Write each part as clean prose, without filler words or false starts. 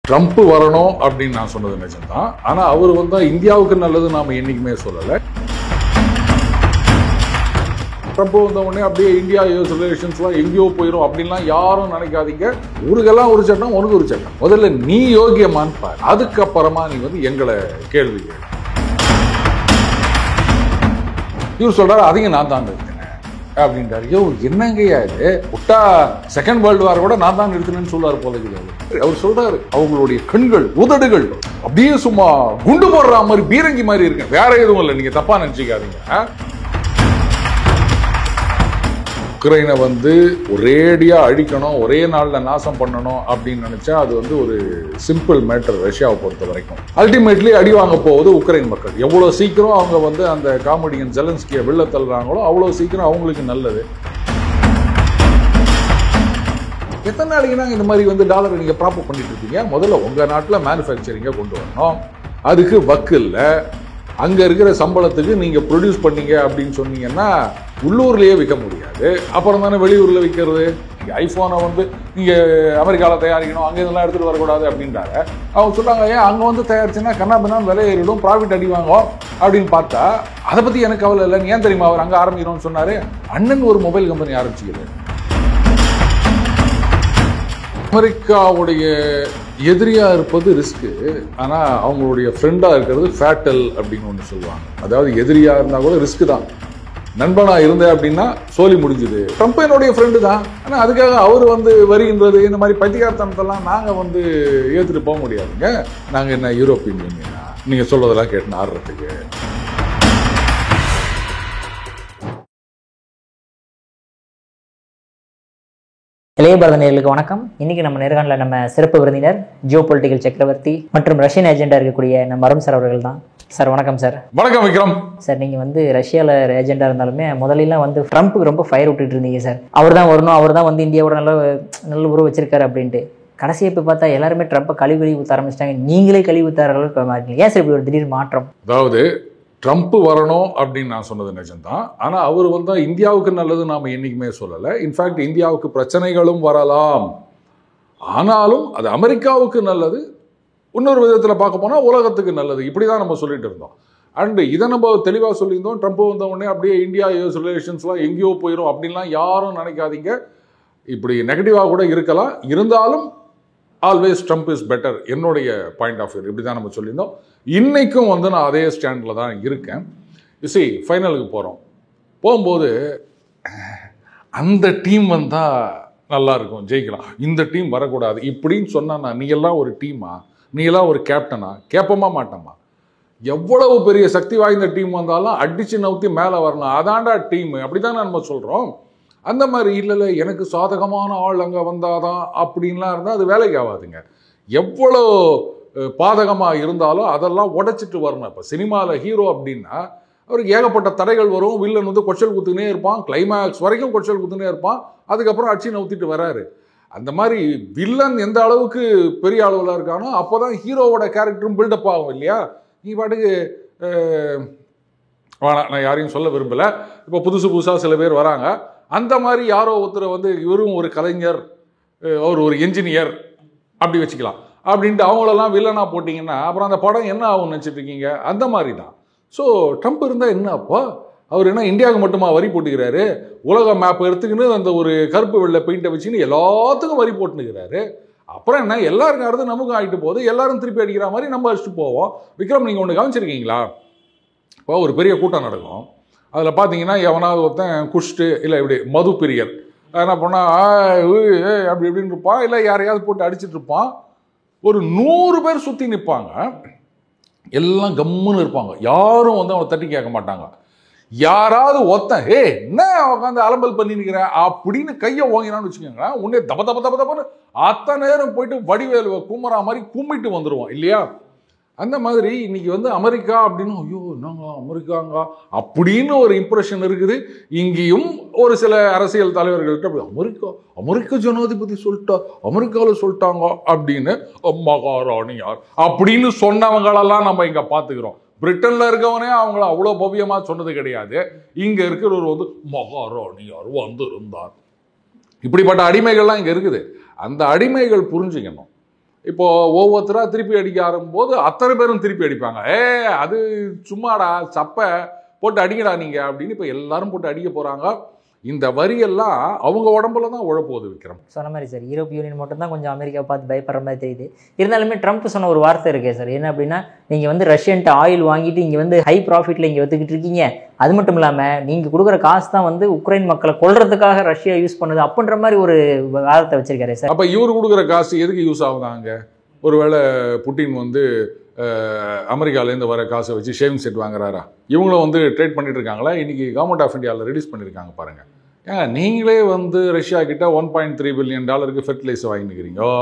Trump வரணும் அப்படின்னு நான் சொன்னது நிஜம்தான். ஆனா அவர் வந்தா இந்தியாவுக்கு நல்லது நாம என்னைக்குமே சொல்லல. ட்ரம்ப் வந்த உடனே அப்படியே இந்தியா யூஎஸ் ரிலேஷன்ஸ்லாம் எங்கேயோ போயிடும் அப்படின்லாம் யாரும் நினைக்காதீங்க. ஊருக்கெல்லாம் ஒரு சட்டம், உனக்கு ஒரு சட்டம். முதல்ல நீ யோகியமான்னு பாரு, அதுக்கப்புறமா நீ எங்களை கேள்வி கேளு. இவர் சொல்றாரு அதையும் நான் தான் நிறுத்தினேன் அப்படின்றாரு. ஐயோ என்னங்கய்யா இது, விட்டா செகண்ட் வேர்ல்டு வார் கூட நான் தான் நிறுத்தினேன்னு சொல்றாரு போல இருக்குது. அவர் சொல்றாரு அவங்களுடைய கண்கள் உதடுகள் அப்படியே சும்மா குண்டு போடுற மாதிரி பீரங்கி மாதிரி இருக்கு, வேற எதுவும் இல்லை, நீங்க தப்பா நினைச்சுக்காதீங்க. உக்ரைனை ஒரேடியா அழிக்கணும், ஒரே நாள்ல நாசம் பண்ணணும் அப்படின்னு நினைச்சா அது ஒரு சிம்பிள் மேட்டர். ரஷ்யாவை பொறுத்த வரைக்கும் அல்டிமேட்லி அடி வாங்க போவது உக்ரைன் மக்கள். எவ்வளவு சீக்கிரம் அவங்க அந்த காமெடியன் ஜெலன்ஸ்கியை வெளில தள்ளுறாங்களோ அவ்வளவு சீக்கிரம் அவங்களுக்கு நல்லது. எத்தனை நாளைக்கு நாங்கள் இந்த மாதிரி டாலரை நீங்க ப்ராப்பர் பண்ணிட்டு இருக்கீங்க? முதல்ல உங்க நாட்டில் மேனுஃபேக்சரிங்கை கொண்டு வரணும். அதுக்கு வக்கு இல்லை. அங்க இருக்கிற சம்பளத்துக்கு நீங்க ப்ரொடியூஸ் பண்ணீங்க அப்படின்னு சொன்னீங்கன்னா உள்ளூர்லயே விற்க முடியாது. அப்புறம் தானே வெளியூர்ல விற்கிறது. ஐபோனை நீங்க அமெரிக்காவில் தயாரிக்கணும், அங்கே இதெல்லாம் எடுத்துட்டு வரக்கூடாது அப்படின்றாங்க. அவங்க சொல்றாங்க ஏன் அங்க தயாரிச்சுன்னா கண்ணாபின்னான்னு விலை ஏறிடும், ப்ராஃபிட் அடி வாங்கும் அப்படின்னு பார்த்தா அதை பத்தி எனக்கு கவலை இல்லை. ஏன் தெரியுமா அவர் அங்க ஆரம்பிக்கணும்னு சொன்னாரு? அண்ணன் ஒரு மொபைல் கம்பெனி ஆரம்பிச்சுக்கிறது. அமெரிக்காவுடைய எதிரியா இருப்பது ரிஸ்க், ஆனா அவங்களுடைய ஃப்ரெண்டா இருக்கிறது ஃபேட்டல் அப்படின்னு ஒன்று சொல்லுவாங்க. அதாவது எதிரியா இருந்தா கூட ரிஸ்க் தான், நண்பனா இருந்தேன் அப்படின்னா சோலி முடிஞ்சுது. ட்ரம்ப் என்னுடைய ஃப்ரெண்டு தான், ஆனா அதுக்காக அவர் வருகின்றது இந்த மாதிரி பைத்தியக்காரத்தனத்தெல்லாம் நாங்க ஏத்துட்டு போக முடியாதுங்க. நாங்க என்ன யூரோப்பியன் யூனியனா நீங்க சொல்றதெல்லாம் கேட்டு ஆடுறதுக்கு? இளைய பாரத நேயர்களுக்கு வணக்கம். இன்னைக்கு நம்ம நேர்காணல நம்ம சிறப்பு விருந்தினர் ஜியோ பொலிட்டிக்கல் சக்கரவர்த்தி மற்றும் ரஷ்யன் ஏஜெண்டா இருக்கக்கூடிய நம்ம அருண் சார் அவர்கள் தான். சார் வணக்கம். சார் வணக்கம் விக்ரம். சார் நீங்க ரஷ்யால ஏஜெண்டா இருந்தாலுமே முதல்லாம் ட்ரம்ப்புக்கு ரொம்ப ஃபயர் விட்டுட்டு இருந்தீங்க சார். அவர் தான் வரணும், அவர் தான் இந்தியாவோட நல்ல உறவு வச்சிருக்காரு அப்படின்ட்டு. கடைசியை இப்போ பார்த்தா எல்லாருமே ட்ரம்ப்பை கழிவு ஊற்ற ஆரம்பிச்சிட்டாங்க. நீங்களே கழிவு ஊற்ற அளவுக்கு மாட்டீங்க. ஏன் சார் இப்படி ஒரு திடீர் மாற்றம்? அதாவது ட்ரம்ப் வரணும் அப்படின்னு நான் சொன்னது நிஜம்தான். ஆனா அவர் இந்தியாவுக்கு நல்லது நாம என்னைக்குமே சொல்லலை. இன்ஃபேக்ட் இந்தியாவுக்கு பிரச்சனைகளும் வரலாம், ஆனாலும் அது அமெரிக்காவுக்கு நல்லது, இன்னொரு விதத்தில் பார்க்க போனா உலகத்துக்கு நல்லது. இப்படிதான் நம்ம சொல்லிட்டு இருந்தோம். அண்ட் இதை நம்ம தெளிவாக சொல்லியிருந்தோம். ட்ரம்ப் வந்த உடனே அப்படியே இந்தியா யூஎஸ் ரிலேஷன்ஸ்லாம் எங்கேயோ போயிடும் அப்படின்லாம் யாரும் நினைக்காதீங்க. இப்படி நெகட்டிவாக கூட இருக்கலாம், இருந்தாலும் ஆல்வேஸ் ட்ரம்ப் இஸ் பெட்டர், என்னுடைய பாயிண்ட் ஆஃப் வியூ. இப்படி தான் நம்ம சொல்லியிருந்தோம். இன்னைக்கும் நான் அதே ஸ்டாண்டில் தான் இருக்கேன். ஃபைனலுக்கு போகிறோம். போகும்போது அந்த டீம் வந்தால் நல்லா இருக்கும், ஜெயிக்கலாம், இந்த டீம் வரக்கூடாது இப்படின்னு சொன்னா நீ எல்லாம் ஒரு டீமா, நீ எல்லாம் ஒரு கேப்டனா? கேட்பமா மாட்டோமா? எவ்வளவு பெரிய சக்தி வாய்ந்த டீம் வந்தாலும் அடிச்சு நவுத்தி மேலே வரணும், அதான்டா டீம். அப்படிதான் நம்ம சொல்கிறோம். அந்த மாதிரி இல்லை எனக்கு சாதகமான ஆள் அங்கே வந்தாதான் அப்படின்லாம் இருந்தால் அது வேலைக்கு ஆகாதுங்க. எவ்வளோ பாதகமாக இருந்தாலும் அதெல்லாம் உடைச்சிட்டு வரணும். இப்போ சினிமாவில் ஹீரோ அப்படின்னா அவருக்கு ஏகப்பட்ட தடைகள் வரும். வில்லன் கொச்சல் குத்துனே இருப்பான், கிளைமேக்ஸ் வரைக்கும் கொச்சல் குத்துனே இருப்பான், அதுக்கப்புறம் அடிச்சு நவுத்திட்டு வராரு. அந்த மாதிரி வில்லன் எந்த அளவுக்கு பெரிய அளவில் இருக்கானோ அப்போ தான் ஹீரோவோட கேரக்டரும் பில்டப் ஆகும் இல்லையா? நீ பாட்டுக்கு வேணாம், நான் யாரையும் சொல்ல விரும்பலை. இப்போ புதுசாக சில பேர் வராங்க. அந்த மாதிரி யாரோ ஒருத்தர் இவரும் ஒரு கலைஞர், அவர் ஒரு என்ஜினியர் அப்படி வச்சுக்கலாம் அப்படின்ட்டு அவங்களெல்லாம் வில்லனா போட்டிங்கன்னா அப்புறம் அந்த படம் என்ன ஆகும்னு நினச்சிட்டு இருக்கீங்க? அந்த மாதிரி தான். ஸோ ட்ரம்ப் இருந்தால் என்ன அப்போ? அவர் என்ன இந்தியாவுக்கு மட்டுமா வரி போட்டுக்கிறாரு? உலக மேப் எடுத்துக்கின்னு அந்த ஒரு கருப்பு வெள்ளை பெயிண்டை வச்சுன்னு எல்லாத்துக்கும் வரி போட்டுனுக்கிறாரு. அப்புறம் என்ன, எல்லாருக்கும் அடுத்து நமக்கும் ஆகிட்டு போகுது, எல்லாரும் திருப்பி அடிக்கிற மாதிரி நம்ம அடிச்சுட்டு போவோம். விக்ரம், நீங்கள் ஒன்று கவனிச்சிருக்கீங்களா? இப்போ ஒரு பெரிய கூட்டம் நடக்கும், அதில் பார்த்தீங்கன்னா எவனாவது ஒருத்தன் குஷ்டு இல்லை இப்படி மது பிரியர் என்ன பண்ணால் அப்படி இப்படின்னு இருப்பான், இல்லை யாரையாவது போட்டு அடிச்சுட்டு இருப்பான். ஒரு 100 பேர் சுற்றி நிற்பாங்க, எல்லாம் கம்முன்னு இருப்பாங்க, யாரும் அவனை தட்டி கேட்க மாட்டாங்க. யாராவது ஒருத்தன் என்ன உட்காந்து அலம்பல் பண்ணி நிற்கிற அப்படின்னு கையை வாங்கினான்னு வச்சுக்கோங்க, உன்னே தப தப தப தபன்னு அத்தனை நேரம் போயிட்டு வடிவேலு குமரா மாதிரி கும்பிட்டு வந்துடுவோம் இல்லையா? அந்த மாதிரி இன்னைக்கு அமெரிக்கா அப்படின்னு ஐயோ நாங்க அமெரிக்காங்க அப்படின்னு ஒரு இம்ப்ரெஷன் இருக்குது. இங்கேயும் ஒரு சில அரசியல் தலைவர்கள்ட்ட அமெரிக்க ஜனாதிபதி சொல்லிட்டா, அமெரிக்காவில் சொல்லிட்டாங்க அப்படின்னு மகாராணியார் அப்படின்னு சொன்னவங்களெல்லாம் நம்ம இங்க பாத்துக்கிறோம். பிரிட்டன்ல இருக்கவனே அவங்கள அவ்வளோ பவ்யமா சொன்னது கிடையாது. இங்க இருக்கிறவர் மகாராணியார் வந்திருந்தார். இப்படிப்பட்ட அடிமைகள்லாம் இங்க இருக்குது. அந்த அடிமைகள் புரிஞ்சுக்கணும், இப்போ ஒவ்வொருத்தராக திருப்பி அடிக்க ஆரம்பிக்கும்போது அத்தனை பேரும் திருப்பி அடிப்பாங்க. அது சும்மாடா சப்பை போட்டு அடிக்கடா நீங்கள் அப்படின்னு இப்போ எல்லாரும் போட்டு அடிக்க போகிறாங்க. இந்த வரியெல்லாம் அவங்க உடம்புல தான் உழப்போகுது விக்ரம். சொன்ன மாதிரி சார், யூரோப்பிய யூனியன் மட்டும் தான் கொஞ்சம் அமெரிக்காவை பார்த்து பயப்படுற மாதிரி தெரியுது. இருந்தாலுமே ட்ரம்ப் சொன்ன ஒரு வார்த்தை இருக்கே சார், என்ன அப்படின்னா, நீங்கள் வந்து ரஷ்யன்ட்டு ஆயில் வாங்கிட்டு இங்கே வந்து ஹை ப்ராஃபிட்டில் இங்கே வித்துக்கிட்டு இருக்கீங்க, அது மட்டும் இல்லாமல் நீங்கள் கொடுக்குற காசு தான் வந்து உக்ரைன் மக்களை கொல்றதுக்காக ரஷ்யா யூஸ் பண்ணுது அப்படின்ற மாதிரி ஒரு வார்த்தை வச்சிருக்காரு சார். அப்போ இவர் கொடுக்குற காசு எதுக்கு யூஸ் ஆகுதாங்க? ஒருவேளை புட்டின் வந்து அமெரிக்காலேருந்து வர காசை வச்சு ஷேவிங் செட் வாங்குறாரா? இவங்களும் வந்து ட்ரேட் பண்ணிட்டு இருக்காங்களா? இன்னைக்கு கவர்மெண்ட் ஆஃப் இந்தியாவில் ரிலீஸ் பண்ணியிருக்காங்க பாருங்கள். ஏங்க நீங்களே வந்து ரஷ்யா கிட்ட $1.3 பில்லியன் ஃபெர்டிலைசர் வாங்கினுக்கிறீங்கோ,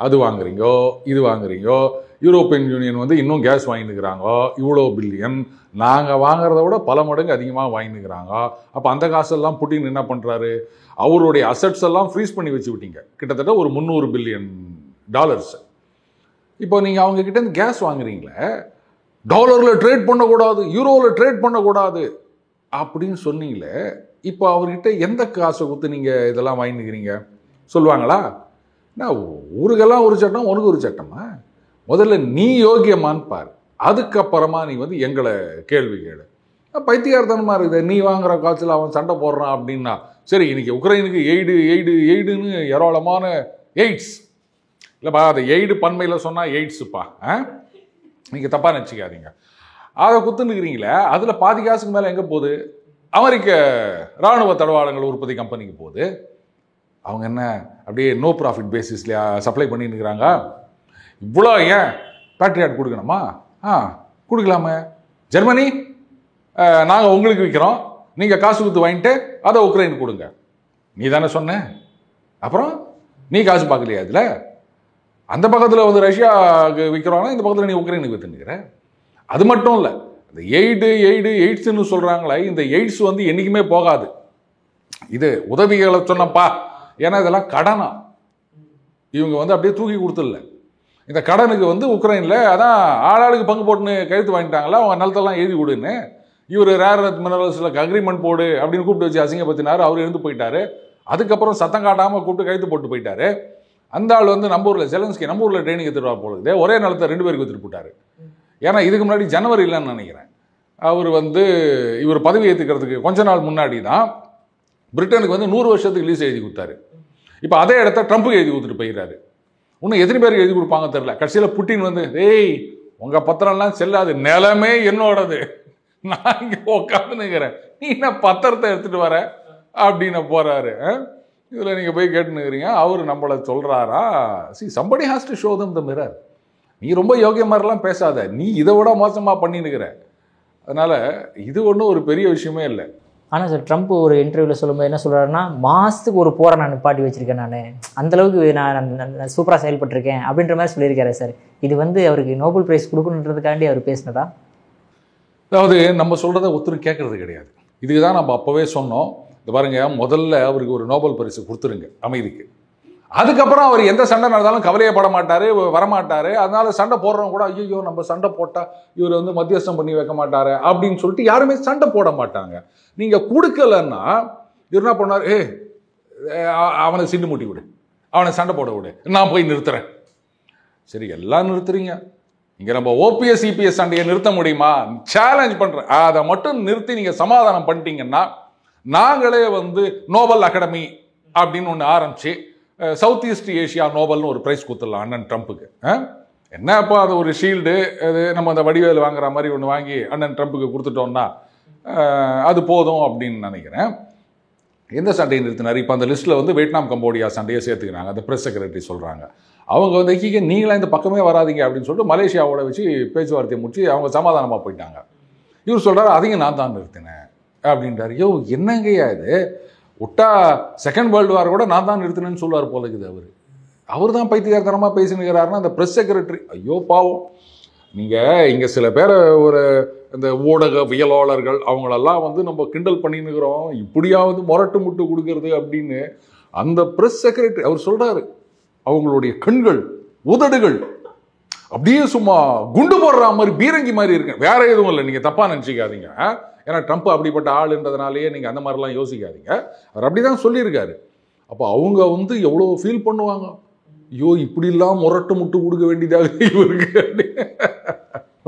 அது வாங்குறீங்கோ, இது வாங்குறீங்கோ. யூரோப்பியன் யூனியன் வந்து இன்னும் கேஸ் வாங்கினுக்கிறாங்கோ, இவ்வளோ பில்லியன். நாங்கள் வாங்குறத விட பல மடங்கு அதிகமாக வாங்கினுக்கிறாங்க. அப்போ அந்த காசெல்லாம் புட்டின் என்ன பண்ணுறாரு? அவருடைய அசட்ஸ் எல்லாம் ஃப்ரீஸ் பண்ணி வச்சு விட்டீங்க, கிட்டத்தட்ட ஒரு $300 பில்லியன். இப்போ நீங்கள் அவங்க கிட்டேருந்து கேஸ் வாங்குறீங்களே, டாலரில் ட்ரேட் பண்ணக்கூடாது, யூரோவில் ட்ரேட் பண்ணக்கூடாது அப்படின்னு சொன்னீங்களே, இப்போ அவர்கிட்ட எந்த காசை கொடுத்து நீங்கள் இதெல்லாம் வாங்கிக்கிறீங்க சொல்லுவாங்களா? நான் ஊருக்கெல்லாம் ஒரு சட்டம், உனக்கு ஒரு சட்டமா? முதல்ல நீ யோகியமான்னு பாரு, அதுக்கப்புறமா நீ வந்து எங்களை கேள்வி கேளு. பைத்தியார்த்தனமாக இருக்குது. நீ வாங்குற காய்ச்சல் அவன் சண்டை போடுறான் அப்படின்னா சரி. இன்னைக்கு உக்ரைனுக்கு எய்டுன்னு ஏராளமான எய்ட்ஸ் இல்லைப்பா, அது எய்டு பன்மையில் சொன்னால் எய்ட்ஸுப்பா, நீங்கள் தப்பாக நினச்சிக்காதீங்க. அதை குத்துனுக்கிறீங்களே, அதில் பாதி காசுக்கு மேலே எங்கே போகுது? அமெரிக்க இராணுவ தளவாடங்கள் உற்பத்தி கம்பெனிக்கு போகுது. அவங்க என்ன அப்படியே நோ ப்ராஃபிட் பேசிஸ்லையா சப்ளை பண்ணின்னு இருக்கிறாங்க? இவ்வளோ ஏன் பேட்ரியாட் கொடுக்கணுமா? கொடுக்கலாமே. ஜெர்மனி நாங்கள் உங்களுக்கு விற்கிறோம், நீங்கள் காசு கொடுத்து வாங்கிட்டு அதை உக்ரைனுக்கு கொடுங்க. நீ தானே சொன்ன, அப்புறம் நீ காசு பார்க்கலையா? இதில் அந்த பக்கத்தில் வந்து ரஷ்யாவுக்கு விற்கிறோன்னா இந்த பக்கத்தில் நீ உக்ரைனுக்கு விற்றுனுக்கிற. அது மட்டும் இல்லை, இந்த எய்ட்ஸ்ன்னு சொல்கிறாங்களே, இந்த எய்ட்ஸ் வந்து என்றைக்குமே போகாது. இது உதவிகளை சொன்னப்பா, ஏன்னா இதெல்லாம் கடனா, இவங்க வந்து அப்படியே தூக்கி கொடுத்துடல. இந்த கடனுக்கு வந்து உக்ரைனில் அதான் ஆளாளுக்கு பங்கு போட்டுன்னு கழுத்து வாங்கிட்டாங்களா, அவங்க நிலத்தெல்லாம் எழுதி கொடுன்னு. இவர் ரேர் எர்த் மினரல்ஸில் அக்ரிமெண்ட் போடு அப்படின்னு கூப்பிட்டு வச்சு அசிங்கப்படுத்தினார். அவர் இருந்து போயிட்டாரு. அதுக்கப்புறம் சத்தம் காட்டாமல் கூப்பிட்டு கழுத்து போட்டு போயிட்டாரு. அந்த ஆள் வந்து நம்ம ஊரில் செலன்ஸ்கி நம்ம ஊரில் ட்ரைனிங் எடுத்துட்டு வர போகுது, ஒரே நிலத்தை 2 பேருக்கு எடுத்துட்டு போட்டார். ஏன்னா இதுக்கு முன்னாடி ஜனவரி இல்லைன்னு நினைக்கிறேன், அவர் வந்து இவர் பதவி ஏற்றுக்கிறதுக்கு கொஞ்ச நாள் முன்னாடி தான் பிரிட்டனுக்கு வந்து 100 வருஷத்துக்கு லீஸ் எழுதி கொடுத்தாரு. இப்போ அதே இடத்த ட்ரம்ப்புக்கு எழுதி கொடுத்துட்டு போயிடுறாரு. இன்னும் எத்தனை பேருக்கு எழுதி கொடுப்பாங்க தெரியல. கடைசியில் புட்டின் வந்து உங்கள் பத்திரம்லாம் செல்லாது, நிலமே என்னோடது, நான் இங்கே உட்காந்துக்கிறேன், நீ என்ன பத்திரத்தை எடுத்துகிட்டு வர அப்படின்னு போகிறாரு. இதில் நீங்கள் போய் கேட்டுனுக்கிறீங்க, அவர் நம்மளை சொல்கிறாரா? somebody has to show them the mirror. நீ ரொம்ப யோகிய மாதிரிலாம் பேசாத, நீ இதை விட மோசமாக பண்ணினுக்கிற. அதனால் இது ஒன்றும் ஒரு பெரிய விஷயமே இல்லை. ஆனால் சார், ட்ரம்ப் ஒரு இன்டர்வியூவில் சொல்லும்போது என்ன சொல்கிறாருன்னா, மாதத்துக்கு ஒரு போரை நான் நிப்பாட்டி வச்சுருக்கேன், நான் அந்தளவுக்கு நான் சூப்பராக செயல்பட்டிருக்கேன் அப்படின்ற மாதிரி சொல்லியிருக்காரு சார். இது வந்து அவருக்கு நோபல் பிரைஸ் கொடுக்கணுன்றதுக்காண்டி அவர் பேசினதா? அதாவது நம்ம சொல்கிறத ஒருத்தரும் கேட்கறது கிடையாது. இதுக்கு தான் நம்ம அப்போவே சொன்னோம், இந்த பாருங்க, முதல்ல அவருக்கு ஒரு நோபல் பரிசு கொடுத்துருங்க அமைதிக்கு. அதுக்கப்புறம் அவர் எந்த சண்டை நடந்தாலும் கவலையப்பட மாட்டார், வரமாட்டார். அதனால சண்டை போடுறவங்க கூட ஐயோ நம்ம சண்டை போட்டால் இவர் வந்து மத்தியஸ்தம் பண்ணி வைக்க மாட்டார் அப்படின்னு சொல்லிட்டு யாருமே சண்டை போட மாட்டாங்க. நீங்கள் கொடுக்கலன்னா இவர் என்ன பண்ணார்? அவனை சிண்டு மூட்டி விடு, அவனை சண்டை போட விடு, நான் போய் நிறுத்துறேன். சரி, எல்லாம் நிறுத்துறீங்க. இங்கே நம்ம ஓபிஎஸ் இபிஎஸ் சண்டையை நிறுத்த முடியுமா? சேலஞ்ச் பண்ணுறேன். அதை மட்டும் நிறுத்தி நீங்கள் சமாதானம் பண்ணிட்டீங்கன்னா நாங்களே வந்து நோபல் அகாடமி அப்படின்னு ஒன்று ஆரம்பிச்சு சவுத் ஈஸ்ட் ஏஷியா நோபல்னு ஒரு ப்ரைஸ் கொடுத்துடலாம் அண்ணன் ட்ரம்ப்புக்கு. என்னப்போ அது ஒரு ஷீல்டு, அது நம்ம அந்த வடிவேல் வாங்குற மாதிரி ஒன்று வாங்கி அண்ணன் ட்ரம்ப்புக்கு கொடுத்துட்டோம்னா அது போதும் அப்படின்னு நினைக்கிறேன். எந்த சண்டையை நிறுத்தினார்? இப்போ அந்த லிஸ்ட்டில் வந்து வியட்நாம் கம்போடியா சண்டையை சேர்த்துக்கிறாங்க. அந்த ப்ரெஸ் செக்ரட்டரி சொல்கிறாங்க, அவங்க வந்து நீங்களாம் இந்த பக்கமே வராதிங்க அப்படின்னு சொல்லிட்டு மலேசியாவோட வச்சு பேச்சுவார்த்தையை முடிச்சு அவங்க சமாதானமாக போயிட்டாங்க. இவர் சொல்கிறார், அதையும் நான் தான் நிறுத்தினேன் அப்படின்றார். என்னங்கய்யா இது? விட்டா செகண்ட் வேர்ல்டு வார் கூட நான் தான் நிறுத்தினேன்னு சொல்லுவார் போல இருக்குது. அவர் தான் பைத்தியகாரத்தனமாக பேசினுக்கிறாருன்னா அந்த ப்ரெஸ் செக்ரட்டரி ஐயோ பாவம். நீங்கள் இங்கே சில பேரை ஒரு இந்த ஊடகவியலாளர்கள் அவங்களெல்லாம் வந்து நம்ம கிண்டல் பண்ணின்னுக்கிறோம், இப்படியாவது முரட்டு முட்டு கொடுக்கறது அப்படின்னு. அந்த ப்ரெஸ் செக்ரட்டரி அவர் சொல்கிறாரு, அவங்களுடைய கண்கள் உதடுகள் அப்படியே சும்மா குண்டு போடுற மாதிரி பீரங்கி மாதிரி இருக்கு, வேற எதுவும் இல்லை. நீங்கள் தப்பாக நினச்சிக்காதீங்க. ஏன்னா ட்ரம்ப் அப்படிப்பட்ட ஆளுன்றதுனாலேயே நீங்கள் அந்த மாதிரிலாம் யோசிக்காதீங்க. அவர் அப்படி தான் சொல்லியிருக்காரு. அப்போ அவங்க வந்து எவ்வளோ ஃபீல் பண்ணுவாங்க. ஐயோ இப்படிலாம் முரட்டு முட்டு கொடுக்க வேண்டியதாக இவருக்கு.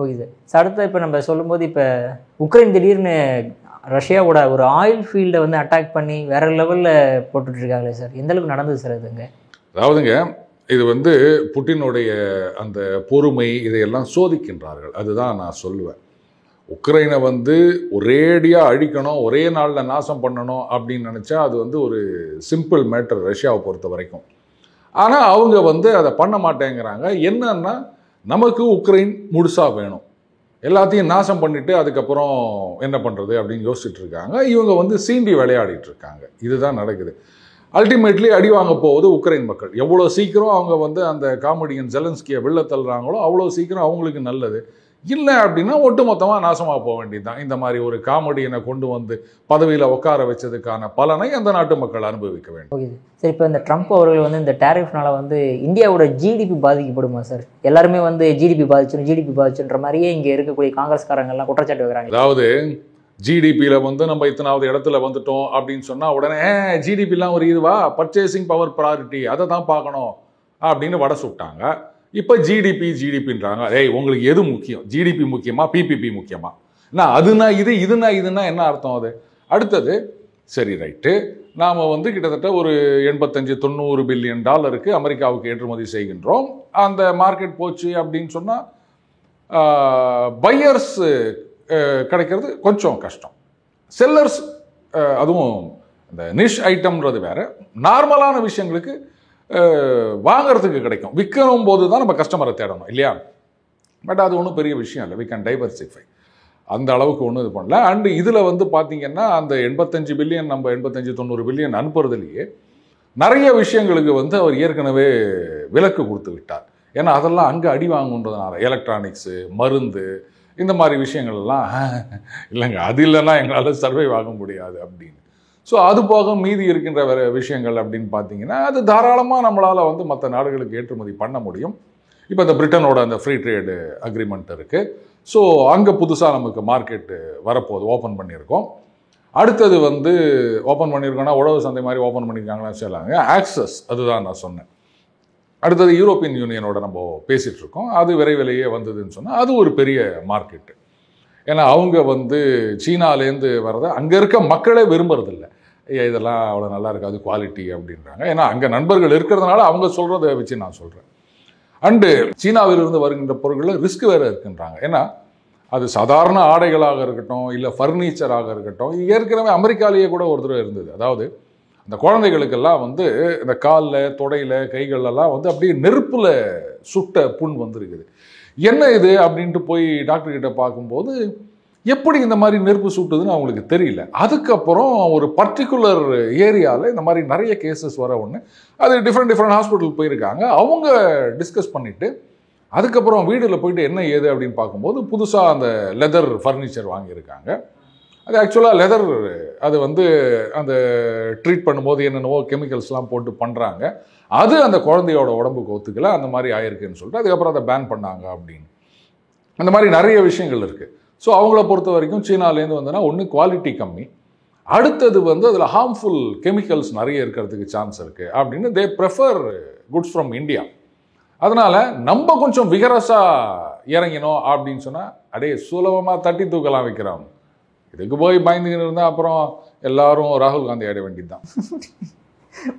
Okay sir. அடுத்த இப்போ நம்ம சொல்லும்போது இப்போ உக்ரைன் திடீர்னு ரஷ்யாவோட ஒரு ஆயில் ஃபீல்டை வந்து அட்டாக் பண்ணி வேற லெவலில் போட்டுட்ருக்காங்களே சார், எந்த அளவுக்கு நடந்தது சார் அதுங்க? அதாவதுங்க, இது வந்து புட்டினுடைய அந்த பொறுமை இதையெல்லாம் சோதிக்கின்றார்கள். அதுதான் நான் சொல்லுவேன். உக்ரைனை வந்து ஒரேடியாக அழிக்கணும், ஒரே நாளில் நாசம் பண்ணணும் அப்படின்னு நினச்சா அது வந்து ஒரு சிம்பிள் மேட்டர் ரஷ்யாவை பொறுத்த வரைக்கும். ஆனால் அவங்க வந்து அதை பண்ண மாட்டேங்கிறாங்க. என்னன்னா, நமக்கு உக்ரைன் முழுசாக வேணும், எல்லாத்தையும் நாசம் பண்ணிட்டு அதுக்கப்புறம் என்ன பண்ணுறது அப்படின்னு யோசிச்சுட்டு இருக்காங்க. இவங்க வந்து சீண்டி விளையாடிட்டு இருக்காங்க. இதுதான் நடக்குது. அல்டிமேட்லி அடி வாங்க போவது உக்ரைன் மக்கள். எவ்வளோ சீக்கிரம் அவங்க வந்து அந்த காமெடியன் ஜெலன்ஸ்கியை வெளில தள்ளுறாங்களோ அவ்வளோ சீக்கிரம் அவங்களுக்கு நல்லது. இல்லை அப்படின்னா ஒட்டுமொத்தமாக நாசமாக போக வேண்டியது தான். இந்த மாதிரி ஒரு காமெடியனை கொண்டு வந்து பதவியில் உட்கார வச்சதுக்கான பலனை அந்த நாட்டு மக்கள் அனுபவிக்க வேண்டும். Okay sir. இப்போ இந்த ட்ரம்ப் அவர்கள் வந்து இந்த டேரிஃப்னால வந்து இந்தியாவோட ஜிடிபி பாதிக்கப்படுமா சார்? எல்லாருமே வந்து ஜிடிபி பாதிச்சுன்ற மாதிரியே இங்கே இருக்கக்கூடிய காங்கிரஸ்காரங்கள்லாம் குற்றச்சாட்டு வைக்கிறாங்க. அதாவது ஜிடிபியில் வந்து நம்ம இத்தனாவது இடத்துல வந்துட்டோம் அப்படின்னு சொன்னால் உடனே ஜிடிபிலாம் ஒரு இதுவா, பர்ச்சேசிங் பவர் ப்ராரிட்டி அதை தான் பார்க்கணும் அப்படின்னு வடை சுட்டாங்க. இப்போ ஜிடிபின்றாங்க. ஏய், உங்களுக்கு எது முக்கியம்? ஜிடிபி முக்கியமா, பிபிபி முக்கியமா? நான் அதுனா இது, இதுனா என்ன அர்த்தம்? அது அடுத்தது சரி, ரைட்டு, நாம் வந்து கிட்டத்தட்ட ஒரு 85-90 பில்லியன் டாலருக்கு அமெரிக்காவுக்கு ஏற்றுமதி செய்கின்றோம். அந்த மார்க்கெட் போச்சு அப்படின்னு சொன்னால் பையர்ஸ் கிடைக்கிறது கொஞ்சம் கஷ்டம். செல்லர்ஸ், அதுவும் இந்த நிஷ் ஐட்டம்ன்றது வேற, நார்மலான விஷயங்களுக்கு வாங்கிறதுக்கு கிடைக்கும். விற்கும் போது தான் நம்ம கஸ்டமரை தேடணும் இல்லையா? பட் அது ஒன்றும் பெரிய விஷயம் இல்லை. We can diversify. அந்த அளவுக்கு ஒன்றும் இது பண்ணல. அண்டு இதில் வந்து பார்த்தீங்கன்னா அந்த 85 பில்லியன், நம்ம 85-90 பில்லியன் அனுப்புறதுலேயே நிறைய விஷயங்களுக்கு வந்து அவர் ஏற்கனவே விலக்கு கொடுத்து விட்டார். ஏன்னா அதெல்லாம் அங்கே அடி வாங்குன்றதுனால, எலக்ட்ரானிக்ஸு, மருந்து, இந்த மாதிரி விஷயங்கள்லாம் இல்லைங்க, அது இல்லைன்னா எங்களால் சர்வைவ் ஆக முடியாது அப்படின்னு. ஸோ அது போக மீதி இருக்கின்ற வேறு விஷயங்கள் அப்படின்னு பார்த்தீங்கன்னா அது தாராளமாக நம்மளால் வந்து மற்ற நாடுகளுக்கு ஏற்றுமதி பண்ண முடியும். இப்போ இந்த பிரிட்டனோட அந்த ஃப்ரீ ட்ரேடு அக்ரிமெண்ட் இருக்குது. ஸோ அங்கே புதுசாக நமக்கு மார்க்கெட்டு வரப்போகுது, ஓப்பன் பண்ணியிருக்கோம். அடுத்தது வந்து ஓப்பன் பண்ணியிருக்கோன்னா உழவு சந்தை மாதிரி ஓப்பன் பண்ணியிருக்காங்களான்னு சொல்லாங்க. ஆக்சஸ், அதுதான் நான் சொன்னேன். அடுத்தது யூரோப்பியன் யூனியனோட நம்ம பேசிகிட்டு இருக்கோம். அது விரைவிலேயே வந்ததுன்னு சொன்னால் அது ஒரு பெரிய மார்க்கெட்டு. ஏன்னா அவங்க வந்து சீனாலேருந்து வர்றதை அங்கே இருக்க மக்களே விரும்புறதில்லை. இதெல்லாம் அவ்வளோ நல்லா இருக்காது குவாலிட்டி அப்படின்றாங்க. ஏன்னா அங்கே நண்பர்கள் இருக்கிறதுனால அவங்க சொல்கிறத வச்சு நான் சொல்கிறேன். அண்டு சீனாவிலிருந்து வருகின்ற பொருட்களில் ரிஸ்க் வேறு இருக்குன்றாங்க. ஏன்னா அது சாதாரண ஆடைகளாக இருக்கட்டும், இல்லை ஃபர்னிச்சராக இருக்கட்டும், ஏற்கனவே அமெரிக்காலேயே கூட ஒரு தடவை இருந்தது. அதாவது அந்த குழந்தைகளுக்கெல்லாம் வந்து இந்த காலில், தொடையில், கைகளெல்லாம் வந்து அப்படியே நெருப்பில் சுட்ட புண் வந்துருக்குது. என்ன இது அப்படின்ட்டு போய் டாக்டர்கிட்ட பார்க்கும்போது எப்படி இந்த மாதிரி நெருப்பு சுட்டுதுன்னு அவங்களுக்கு தெரியல. அதுக்கப்புறம் ஒரு பர்டிகுலர் ஏரியாவில் இந்த மாதிரி நிறைய கேசஸ் வர ஒன்று, அது டிஃப்ரெண்ட் ஹாஸ்பிட்டலுக்கு போயிருக்காங்க. அவங்க டிஸ்கஸ் பண்ணிவிட்டு அதுக்கப்புறம் வீடில் போயிட்டு என்ன ஏது அப்படின்னு பார்க்கும்போது புதுசாக அந்த லெதர் ஃபர்னிச்சர் வாங்கியிருக்காங்க. அது ஆக்சுவலாக லெதர், அது வந்து அந்த ட்ரீட் பண்ணும்போது என்னென்னவோ கெமிக்கல்ஸ்லாம் போட்டு பண்ணுறாங்க. அது அந்த குழந்தையோட உடம்புக்கு ஒத்துக்கல, அந்த மாதிரி ஆயிருக்குன்னு சொல்லிட்டு அதுக்கப்புறம் அதை பேன் பண்ணாங்க அப்படின்னு. அந்த மாதிரி நிறைய விஷயங்கள் இருக்குது. ஸோ அவங்கள பொறுத்த வரைக்கும் சீனாலேருந்து வந்தோன்னா ஒன்று குவாலிட்டி கம்மி, அடுத்தது வந்து அதில் ஹார்ம்ஃபுல் கெமிக்கல்ஸ் நிறைய இருக்கிறதுக்கு சான்ஸ் இருக்குது அப்படின்னு தே ப்ரெஃபர் குட்ஸ் ஃப்ரம் இந்தியா. அதனால் நம்ம கொஞ்சம் விகரஸாக இறங்கினோம் அப்படின்னு சொன்னால் அடே சுலபமாக தட்டி தூக்கலாம் வைக்கிறோம். இதுக்கு போய் பயந்துக்கிட்டு இருந்தால் அப்புறம் எல்லாரும் ராகுல் காந்தி ஆட வேண்டியது தான்.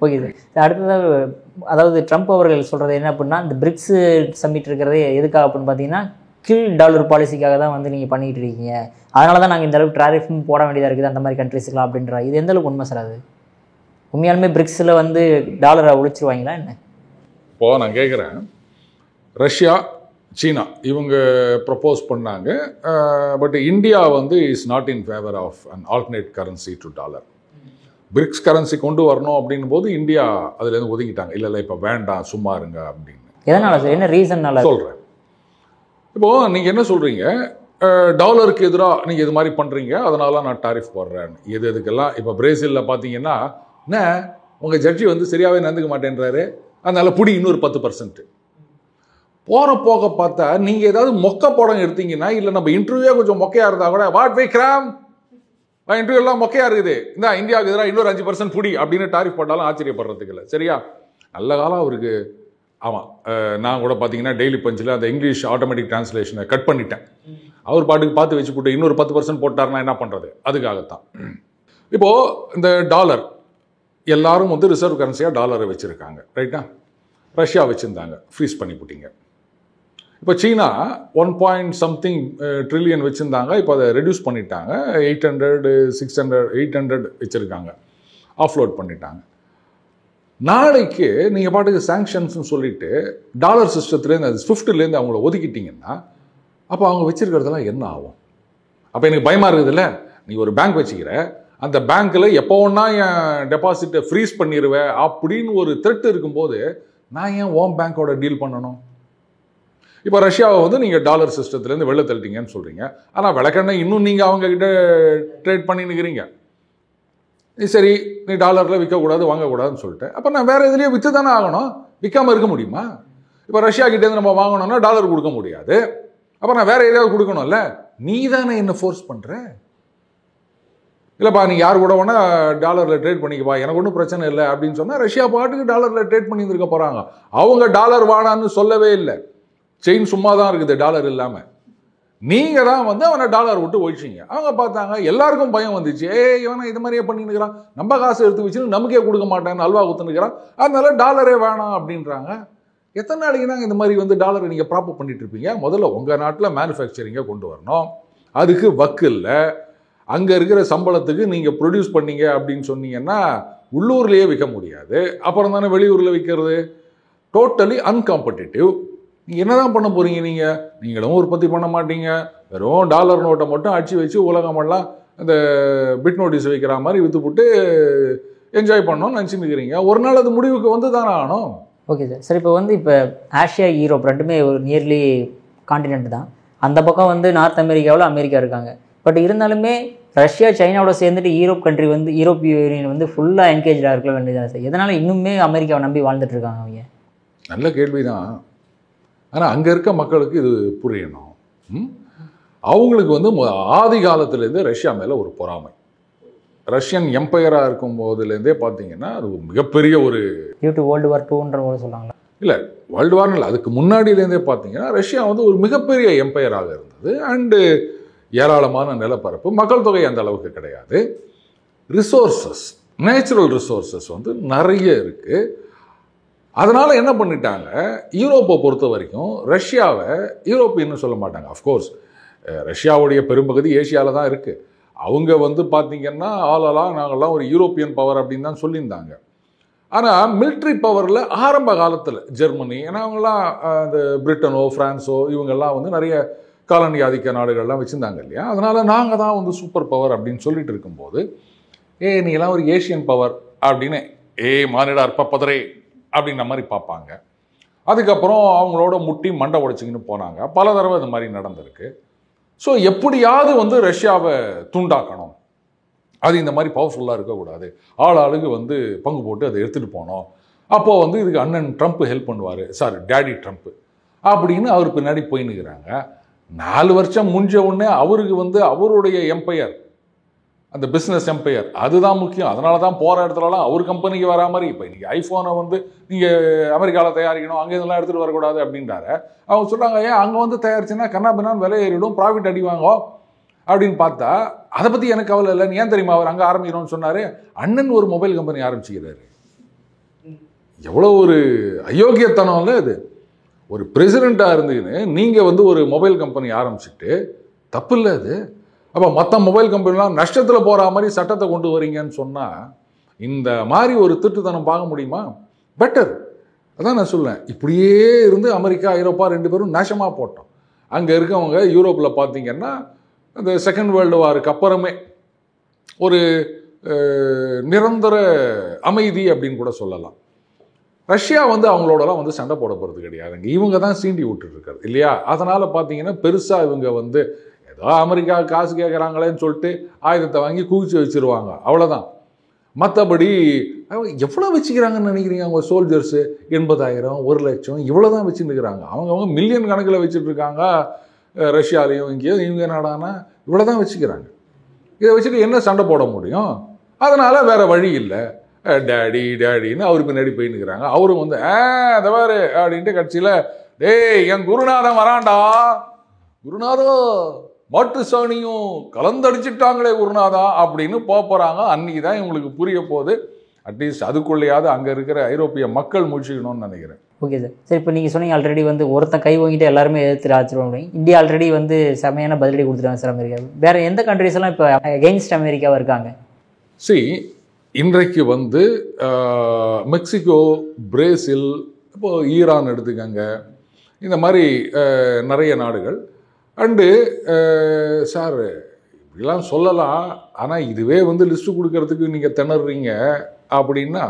Okay sir. அடுத்ததாக அதாவது ட்ரம்ப் அவர்கள் சொல்கிறது என்ன அப்படின்னா, இந்த பிரிக்ஸ் சம்மிட் இருக்கிறதே எதுக்காக அப்படின்னு பார்த்தீங்கன்னா கில் டாலர் பாலிசிக்காக தான் வந்து நீங்கள் பண்ணிகிட்டு இருக்கீங்க, அதனால தான் நாங்கள் இந்த அளவுக்கு டாரிஃபும் போட வேண்டியதாக இருக்குது அந்த மாதிரி கண்ட்ரிஸ்லாம் அப்படின்றா. இது எந்த அளவுக்கு உண்மை சார்? அது உண்மையாலுமே பிரிக்ஸில் வந்து டாலரை ஒழிச்சிருவாங்களா என்ன? இப்போது நான் கேட்குறேன், ரஷ்யா, சீனா இவங்க ப்ரப்போஸ் பண்ணாங்க. பட் இந்தியா வந்து is not in favour of an alternate currency to dollar. BRICS currency கொண்டு வரணும் அப்படின் போது இந்தியா அதுலேருந்து ஒதுங்கிட்டாங்க. இல்லை இப்போ வேண்டாம், சும்மா இருங்க அப்படின்னு. எதனால சார்? என்ன ரீசன்னால சொல்கிறேன். இப்போது நீங்கள் என்ன சொல்கிறீங்க, டாலருக்கு எதிராக நீங்கள் இது மாதிரி பண்ணுறீங்க, அதனால நான் டாரிஃப் போடுறேன். எதுக்கெல்லாம் இப்போ பிரேசிலில் பார்த்தீங்கன்னா, என்ன உங்கள் ஜட்ஜி வந்து சரியாகவே நடந்துக்க மாட்டேன்றாரு, அதனால் புடி இன்னொரு 10%. போகிற போக பார்த்தா நீங்கள் ஏதாவது மொக்க படம் எடுத்தீங்கன்னா, இல்லை நம்ம இன்டர்வியூவே கொஞ்சம் மொக்கையாக இருந்தால் கூட வாட் வை கிராம் இன்டர்வியூ எல்லாம் மொக்கையாக இருக்குது, இந்த இந்தியாவுக்கு எதிராக இன்னொரு 5% புடி அப்படின்னு டாரிஃப் போட்டாலும் ஆச்சரியப்படுறதுக்கு இல்லை. சரியா? நல்ல காலம் அவருக்கு ஆமாம், நான் கூட பார்த்தீங்கன்னா டெய்லி பஞ்சில் அந்த இங்கிலீஷ் ஆட்டோமேட்டிக் டிரான்ஸ்லேஷனை கட் பண்ணிட்டேன். அவர் பாட்டுக்கு பார்த்து வச்சு போட்டு இன்னொரு 10% போட்டாருன்னா என்ன பண்ணுறது? அதுக்காகத்தான். இப்போது இந்த டாலர் எல்லாரும் வந்து ரிசர்வ் கரன்சியாக டாலரை வச்சுருக்காங்க, ரைட்டா? ரஷ்யா வச்சுருந்தாங்க, ஃப்ரீஸ் பண்ணி போட்டிங்க. இப்போ சீனா 1.something ட்ரில்லியன் வச்சுருந்தாங்க, இப்போ அதை ரெடியூஸ் பண்ணிட்டாங்க. 800 600 800 வச்சுருக்காங்க, ஆஃப்லோட் பண்ணிட்டாங்க. நாளைக்கு நீங்கள் பாட்டுக்கு சாங்ஷன்ஸ்னு சொல்லிட்டு டாலர் சிஸ்டத்துலேருந்து அது ஸ்விஃப்ட்லேருந்து அவங்கள ஒதுக்கிட்டிங்கன்னா அப்போ அவங்க வச்சுருக்கிறதெல்லாம் என்ன ஆகும்? அப்போ எனக்கு பயமாக இருக்குதுல்ல. நீ ஒரு பேங்க் வச்சுக்கிற, அந்த பேங்க்கில் எப்போ ஒன்றா என் டெபாசிட்டை ஃப்ரீஸ் பண்ணிடுவேன் அப்படின்னு ஒரு த்ரெட் இருக்கும்போது நான் ஏன் ஓம் பேங்க்கோட டீல் பண்ணணும்? இப்போ ரஷ்யாவை வந்து நீங்கள் டாலர் சிஸ்டத்துலேருந்து வெளில தள்ளிட்டீங்கன்னு சொல்கிறீங்க. ஆனால் விளக்கெண்ணெய் இன்னும் நீங்கள் அவங்கக்கிட்ட ட்ரேட் பண்ணின்னுக்கிறீங்க. சரி, நீ டாலரில் விற்கக்கூடாது வாங்கக்கூடாதுன்னு சொல்லிட்டு அப்போ நான் வேறு எதுலேயே விற்று தானே ஆகணும், விற்காமல் இருக்க முடியுமா? இப்போ ரஷ்யா கிட்டேருந்து நம்ம வாங்கணும்னா டாலர் கொடுக்க முடியாது, அப்போ நான் வேறு எதையாவது கொடுக்கணும்ல. நீ தானே என்ன ஃபோர்ஸ் பண்ணுற? இல்லைப்பா, நீ யார் கூட வேணா டாலரில் ட்ரேட் பண்ணிக்கப்பா, எனக்கு ஒன்றும் பிரச்சனை இல்லை அப்படின்னு சொன்னால் ரஷ்யா பாட்டுக்கு டாலரில் ட்ரேட் பண்ணி இருக்க போகிறாங்க. அவங்க டாலர் வாடான்னு சொல்லவே இல்லை. செயின் சும்மா தான் இருக்குது டாலர் இல்லாமல். நீங்கள் தான் வந்து அவனை டாலர் விட்டு ஒழிச்சிங்க. அவங்க பார்த்தாங்க, எல்லாருக்கும் பயம் வந்துச்சு. இவனை இது மாதிரியே பண்ணின்னுக்கிறான், நம்ம காசு எடுத்து வச்சுன்னு நமக்கே கொடுக்க மாட்டேன்னு அல்வா குத்துனுக்கிறான், அதனால டாலரே வேணாம் அப்படின்றாங்க. எத்தனை நாளைக்கு தான் இந்த மாதிரி வந்து டாலரை நீங்கள் ப்ராப்பர் பண்ணிட்டு இருப்பீங்க? முதல்ல உங்கள் நாட்டில் மேனுஃபேக்சரிங்கை கொண்டு வரணும். அதுக்கு வக்கு இல்லை. அங்கே இருக்கிற சம்பளத்துக்கு நீங்கள் ப்ரொடியூஸ் பண்ணீங்க அப்படின்னு சொன்னீங்கன்னா உள்ளூர்லேயே விற்க முடியாது. அப்புறம் தானே வெளியூரில் விற்கிறது. டோட்டலி அன்காம்படிட்டிவ். நீங்கள் என்ன தான் பண்ண போகிறீங்க? நீங்களும் உற்பத்தி பண்ண மாட்டீங்க, வெறும் டாலர் நோட்டை மட்டும் அடிச்சு வச்சு உலகமெல்லாம் இந்த பிட் நோட்டீஸ் வைக்கிற மாதிரி விற்று போட்டு என்ஜாய் பண்ணணும்னு நினச்சின்னு இருக்கிறீங்க. ஒரு நாள் அது முடிவுக்கு வந்து தானே ஆகணும். Okay sir. சார், இப்போ வந்து இப்போ ஆசியா யூரோப் ரெண்டுமே ஒரு நியர்லி காண்டினென்ட் தான். அந்த பக்கம் வந்து நார்த் அமெரிக்காவில் அமெரிக்கா இருக்காங்க. பட் இருந்தாலுமே ரஷ்யா சைனாவோட சேர்ந்துட்டு யூரோப் கண்ட்ரி வந்து யூரோப்பிய யூனியன் வந்து ஃபுல்லாக என்கேஜாக இருக்க வேண்டியதான் சார். எதனால் இன்னுமே அமெரிக்காவை நம்பி வாழ்ந்துட்டு இருக்காங்க அவங்க? நல்ல கேள்வி தான். ஆனால் அங்கே இருக்க மக்களுக்கு இது புரியணும். அவங்களுக்கு வந்து ஆதி காலத்துலேருந்தே ரஷ்யா மேலே ஒரு பொறாமை. ரஷ்யன் எம்பையராக இருக்கும் போதுலேருந்தே பார்த்தீங்கன்னா அது மிகப்பெரிய ஒரு டியூ டு வேர்ல்டு வார் 2ன்ற போது சொல்கிறாங்களா? இல்லை, வேர்ல்டு வார்னு இல்லை, அதுக்கு முன்னாடியிலேருந்தே பார்த்தீங்கன்னா ரஷ்யா வந்து ஒரு மிகப்பெரிய எம்பையராக இருந்தது. அண்டு ஏராளமான நிலப்பரப்பு, மக்கள் தொகை அந்த அளவுக்கு கிடையாது. ரிசோர்ஸஸ், நேச்சுரல் ரிசோர்ஸஸ் வந்து நிறைய இருக்குது. அதனால் என்ன பண்ணிட்டாங்க, யூரோப்பை பொறுத்த வரைக்கும் ரஷ்யாவை யூரோப்பியன்னு சொல்ல மாட்டாங்க. அஃப்கோர்ஸ் ரஷ்யாவுடைய பெரும்பகுதி ஏஷியாவில் தான் இருக்குது. அவங்க வந்து பார்த்திங்கன்னா ஆளெல்லாம் நாங்கள்லாம் ஒரு யூரோப்பியன் பவர் அப்படின்னு தான் சொல்லியிருந்தாங்க. ஆனால் மிலிட்ரி பவரில் ஆரம்ப காலத்தில் ஜெர்மனி, ஏன்னா அவங்களாம் இந்த பிரிட்டனோ ஃப்ரான்ஸோ இவங்கெல்லாம் வந்து நிறைய காலனி ஆதிக்க நாடுகள்லாம் வச்சுருந்தாங்க இல்லையா. அதனால் நாங்கள் தான் வந்து சூப்பர் பவர் அப்படின்னு சொல்லிட்டு இருக்கும்போது நீங்களாம் ஒரு ஏஷியன் பவர் அப்படின்னு மானிடா அற்பப்பதரே அப்படின்ற மாதிரி பார்ப்பாங்க. அதுக்கப்புறம் அவங்களோட முட்டி மண்டை உடைச்சிங்கன்னு போனாங்க. பல தடவை இந்த மாதிரி நடந்திருக்கு. ஸோ எப்படியாவது வந்து ரஷ்யாவை துண்டாக்கணும், அது இந்த மாதிரி பவர்ஃபுல்லாக இருக்கக்கூடாது, ஆளுக்கு வந்து பங்கு போட்டு அதை எடுத்துகிட்டு போனோம். அப்போது வந்து இதுக்கு அண்ணன் ட்ரம்ப் ஹெல்ப் பண்ணுவார், டேடி ட்ரம்ப் அப்படின்னு அவர் பின்னாடி போயின்னுக்கிறாங்க. 4 வருஷம் முடிஞ்ச உடனே அவருக்கு வந்து அவருடைய எம்பையர், அந்த பிஸ்னஸ் எம்பையர் அதுதான் முக்கியம். அதனால தான் போகிற இடத்துலலாம் அவர் கம்பெனிக்கு வரா மாதிரி இப்போ இன்றைக்கி ஐஃபோனை வந்து நீங்கள் அமெரிக்காவில் தயாரிக்கணும், அங்கே இதெல்லாம் எடுத்துகிட்டு வரக்கூடாது அப்படின்றாரு. அவங்க சொல்கிறாங்க, அங்கே வந்து தயாரிச்சுன்னா கண்ணாபின்னான்னு விலை ஏறிடும், ப்ராஃபிட் அடிவாங்கோ அப்படின்னு பார்த்தா அதை பற்றி எனக்கு கவலை இல்லை. ஏன் தெரியுமா அவர் அங்கே ஆரம்பிக்கணும்னு சொன்னார்? அண்ணன் ஒரு மொபைல் கம்பெனி ஆரம்பிச்சுக்கிறாரு. எவ்வளோ ஒரு அயோக்கியத்தனம் இல்லை இது. ஒரு பிரசிடெண்ட்டாக இருந்துக்கின்னு நீங்கள் வந்து ஒரு மொபைல் கம்பெனி ஆரம்பிச்சுட்டு தப்பு இல்லை அது. அப்போ மற்ற மொபைல் கம்பெனிலாம் நஷ்டத்தில் போகிற மாதிரி சட்டத்தை கொண்டு வரீங்கன்னு சொன்னால் இந்த மாதிரி ஒரு திட்டுத்தனம் பார்க்க முடியுமா? பெட்டர். அதான் நான் சொல்லுவேன், இப்படியே இருந்து அமெரிக்கா ஐரோப்பா 2 பேரும் நாசமாக போட்டோம். அங்கே இருக்கவங்க யூரோப்பில் பார்த்தீங்கன்னா அந்த செகண்ட் வேர்ல்டு வாருக்கு அப்புறமே ஒரு நிரந்தர அமைதி அப்படின்னு கூட சொல்லலாம். ரஷ்யா வந்து அவங்களோடலாம் வந்து சண்டை போட போகிறது கிடையாதுங்க. இவங்க தான் சீண்டி விட்டுருக்காரு இல்லையா. அதனால் பார்த்தீங்கன்னா பெருசாக இவங்க வந்து ஏதோ அமெரிக்கா காசு கேட்குறாங்களேன்னு சொல்லிட்டு ஆயுதத்தை வாங்கி குவிச்சு வச்சுருவாங்க, அவ்வளோதான். மற்றபடி எவ்வளோ வச்சுக்கிறாங்கன்னு நினைக்கிறீங்க? அவங்க சோல்ஜர்ஸு 80,000 1 லட்சம் இவ்வளோ தான் வச்சுட்டு இருக்கிறாங்க. அவங்க மில்லியன் கணக்கில் வச்சுட்டு இருக்காங்க. ரஷ்யாலையும் இங்கேயோ இவங்க நாடானா இவ்வளோ தான் வச்சுக்கிறாங்க. இதை வச்சுட்டு என்ன சண்டை போட முடியும்? அதனால் வேறு வழி இல்லை. டேடி டேடின்னு அவரு பின்னாடி போயின்னுக்கிறாங்க. அவரும் வந்து தவாரு அப்படின்ட்டு கட்சியில் டேய் என் குருநாதன் வரான்டா, குருநாதா மாட்டு சாணியும் கலந்தடிச்சிட்டாங்களே குருநாதா அப்படின்னு போகிறாங்க. அன்னைக்கு தான் இவங்களுக்கு புரிய போகுது. அட்லீஸ்ட் அதுக்குள்ளேயாவது அங்கே இருக்கிற ஐரோப்பிய மக்கள் முடிச்சுக்கணும்னு நினைக்கிறேன். Okay sir. சரி, இப்போ நீங்கள் சொன்னீங்க ஆல்ரெடி வந்து ஒருத்தன் கை வாங்கிட்டு எல்லாருமே எதிர்த்து ஆச்சிருவாங்க. இந்தியா ஆல்ரெடி வந்து செமையான பதிலடி கொடுத்துருவாங்க சார் அமெரிக்கா. வேறு எந்த கண்ட்ரிஸ் எல்லாம் இப்போ அகெயின்ஸ்ட் அமெரிக்காவாக இருக்காங்க? இன்றைக்கு வந்து மெக்சிகோ, பிரேசில், இப்போ ஈரான் எடுத்துக்கங்க, இந்த மாதிரி நிறைய நாடுகள். அண்டு சார் இப்படிலாம் சொல்லலாம், ஆனால் இதுவே வந்து லிஸ்ட்டு கொடுக்கறதுக்கு நீங்கள் திணறீங்க அப்படின்னா,